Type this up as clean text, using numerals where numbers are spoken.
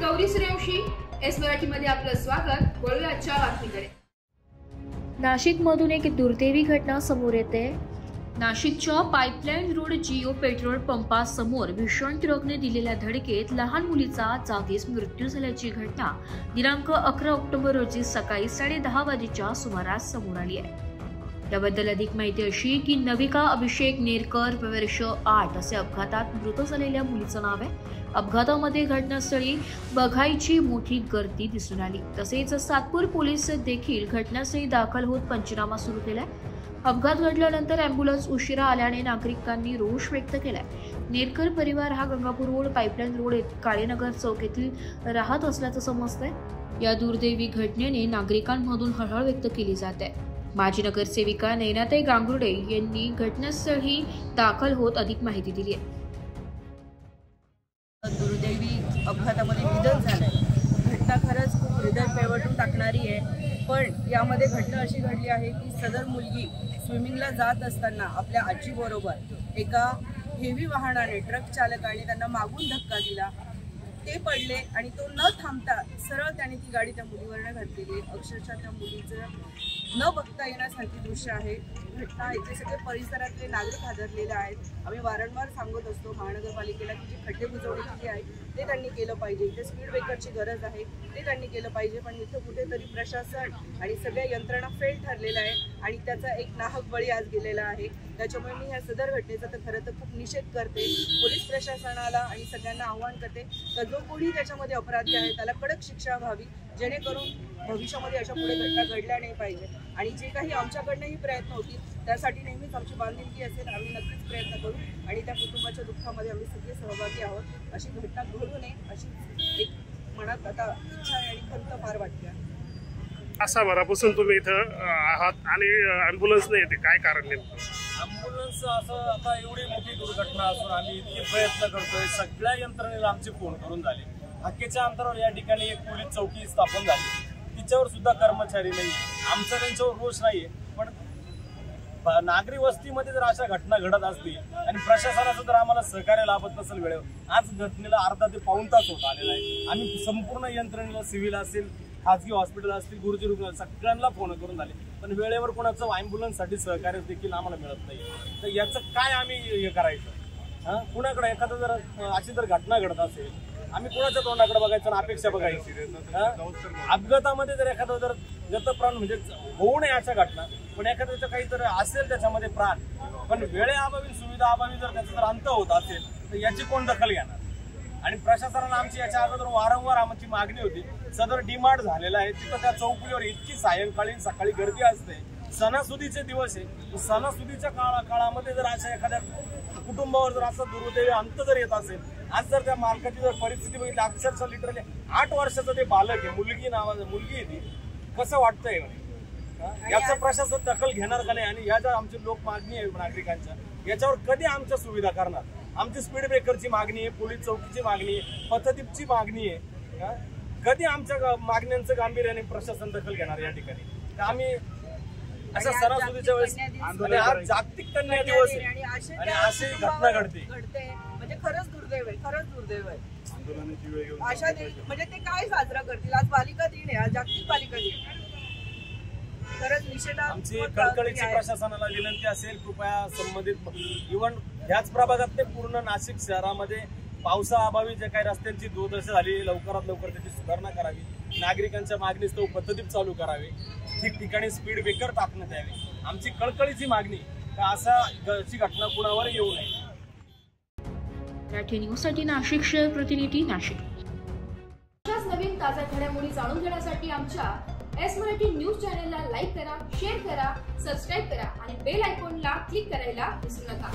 Gauri Suryavanshi, S मराठीमध्ये आपलं स्वागत। वळूया आजच्या बातमीकडे। नाशिकमधून एक दुर्दैवी घटना समोर येते। नाशिकच्या पाईपलाईन रोड जिओ पेट्रोल पंपासमोर भीषण ट्रकने दिलेल्या धडकेत लहान मुलीचा जागीच मृत्यू झाल्याची घटना दिनांक 11 ऑक्टोबर रोजी सकाळी 10:30 वाजेच्या सुमारास समोर आली आहे। याबद्दल अधिक माहिती अशी की नविका अभिषेक नेरकर वर्ष 8 असे अपघातात मृत झालेल्या मुलीचं नाव आहे। अपघातामध्ये घटनास्थळी बघायची मोठी गर्दी दिसून आली। तसेच सातपूर पोलीस देखील घटनास्थळी दाखल होत पंचनामा सुरू केलाय। अपघात घडल्यानंतर अँब्युलन्स उशिरा आल्याने नागरिकांनी रोष व्यक्त केलाय। नेरकर परिवार हा Gangapur road pipeline road Kalenagar चौक येथील राहत असल्याचं समजतंय। या दुर्दैवी घटनेने नागरिकांमधून हळहळ व्यक्त केली जाते। माजी नगरसेविका नयनाताई गांगुर्डे यांनी घटनास्थळी दाखल होत अधिक माहिती दिली आहे। दुर्दैवी अपघातामध्ये निधन झालंय। घटना खरंच खूप हृदय पेवटून टाकणारी आहे, पण यामध्ये घटना अशी घडली आहे की सदर मुलगी स्विमिंगला जात असताना आपल्या आजीबरोबर एका हेवी वाहनाने ट्रक चालकाने त्यांना मागून धक्का दिला। ते पडले आणि तो न थांबता सरळ त्याने ती गाडी त्या मुलीवरनं घातलेली। अक्षरशः त्या मुलीचं न बघता येण्यासारखी दृश्य आहे। घटना इथे सगळे परिसरातले नागरिक हादरलेले आहेत। आम्ही वारंवार सांगत असतो महानगरपालिकेला की जे खड्डे बुजवणी केली आहे ते त्यांनी केलं पाहिजे, इथे स्पीड ब्रेकरची गरज आहे ते त्यांनी केलं पाहिजे, पण इथं कुठेतरी प्रशासन आणि सगळ्या यंत्रणा फेल ठरलेला आहे आणि त्याचा एक नाहक बळी आज गेलेला आहे। त्याच्यामुळे मी ह्या सदर घटनेचा तर खरं तर खूप निषेध करते। पोलीस प्रशासनाला आणि सगळ्यांना आव्हान करते की जो कोणी त्याच्यामध्ये अपराधी आहे त्याला कडक शिक्षा व्हावी, जेणेकरून भविष्यामध्ये अशा पुढे घटना घडल्या नाही पाहिजे। आणि जे काही आमच्याकडनंही प्रयत्न होतील त्यासाठी नेहमीच आमची बांधिलकी असेल, आम्ही नक्कीच प्रयत्न करू आणि त्या कुटुंबाच्या दुःखामध्ये आम्ही सगळे सहभागी आहोत। अशी घटना घडू नये अशी एक मनात आता इच्छा आहे आणि खंत फार वाटते। तासाभरापासून तुम्ही इथं आहात आणि ॲम्ब्युलन्स नाही येते, काय कारण नेमकं? ॲम्ब्युलन्स असं आता एवढी मोठी दुर्घटना असून आम्ही इतके प्रयत्न करतोय, सगळ्या यंत्रणेला आमचे फोन करून झाले। हाकेच्या अंतरावर या ठिकाणी एक पोलीस चौकी स्थापन झाली, तिच्यावर सुद्धा कर्मचारी नाही। आमचा त्यांच्यावर रोष नाहीये, पण नागरी वस्तीमध्ये जर अशा घटना घडत असतील आणि प्रशासनाचं जर आम्हाला सहकार्य लाभत नसेल वेळेवर, आज घटनेला अर्धा ते पाऊण तास होत आलेला आहे। आम्ही संपूर्ण यंत्रणेला, सिव्हिल असेल, खाजगी हॉस्पिटल असतील, गुरुजी रुग्णालय सगळ्यांना फोन करून झाले, पण वेळेवर कोणाचं ॲम्ब्युलन्ससाठी सहकार्य देखील आम्हाला मिळत नाही। तर याचं काय आम्ही हे करायचं? कुणाकडे एखादं जर अशी जर घटना घडत असेल, आम्ही कोणाच्या तोंडाकडे बघायचं आणि अपेक्षा बघायची? अपघातामध्ये जर एखादं जर गतप्राण म्हणजे होऊ नये अशा घटना, पण एखाद्याचं काही जर असेल त्याच्यामध्ये प्राण, पण वेळेअभावी सुविधा अभावी जर त्याचा जर अंत होत असेल तर याची कोण दखल घेणार? आणि प्रशासनाला आमची याच्या अगोदर वारंवार आमची मागणी होती, सदर डिमांड झालेला आहे। तिथं त्या चौकीवर इतकी सायंकाळी सकाळी गर्दी असते, सणासुदीचे दिवस आहे, सणासुदीच्या काळामध्ये जर अशा एखाद्या कुटुंबावर जर असा दुर्दैवी अंत जर येत असेल, आज जर त्या मालकाची जर परिस्थिती बघितली, अक्षरशः लिटरली 8 वर्षाचं ते बालक आहे, मुलगी नावाचं मुलगी आहे ती, कसं वाटतंय? याचं प्रशासन दखल घेणार का नाही? आणि या ज्या आमची लोक मागणी आहे नागरिकांच्या, याच्यावर कधी आमच्या सुविधा करणार? आमची स्पीड ब्रेकरची मागणी आहे, पोलीस चौकीची मागणी आहे, पथदीपची मागणी आहे, कधी आमच्या मागण्यांचं गांभीर्याने प्रशासन दखल घेणार या ठिकाणी? तर आम्ही अशा सणासुदीच्या वेळेस आज जागतिक कन्या दिवस आहे आणि अशी घटना घडते म्हणजे खरंच दुर्दैव आहे, खरंच दुर्दैव आहे। अशा म्हणजे ते काय साजरा करतील? आज बालिका दिन आहे, आज जागतिक बालिका दिन। खरंच निषेध आमची कळकळीची प्रशासनाला विनंती असेल, कृपया संबंधित इव्हन ह्याच प्रभागात पूर्ण नाशिक शहरामध्ये पावसाअभावी जे काही रस्त्यांची दुर्दशा झाली, लवकरात लवकर त्याची सुधारणा करावी, नागरिकांच्या मागणीस्तव पथदीप चालू करावे, ठिकठिकाणी स्पीड ब्रेकर टाकण्यात यावे। आमची कळकळीची मागणी अशी घटना कुणावर येऊ नये। मराठी न्यूजसाठी नाशिक शहर प्रतिनिधी नाशिक। अशाच नवीन ताज्या घडामोडी जाणून घेण्यासाठी आमच्या एस मराठी न्यूज चॅनलला लाईक करा, शेअर करा, सबस्क्राईब करा आणि बेल आयकॉनला क्लिक करायला विसरू नका।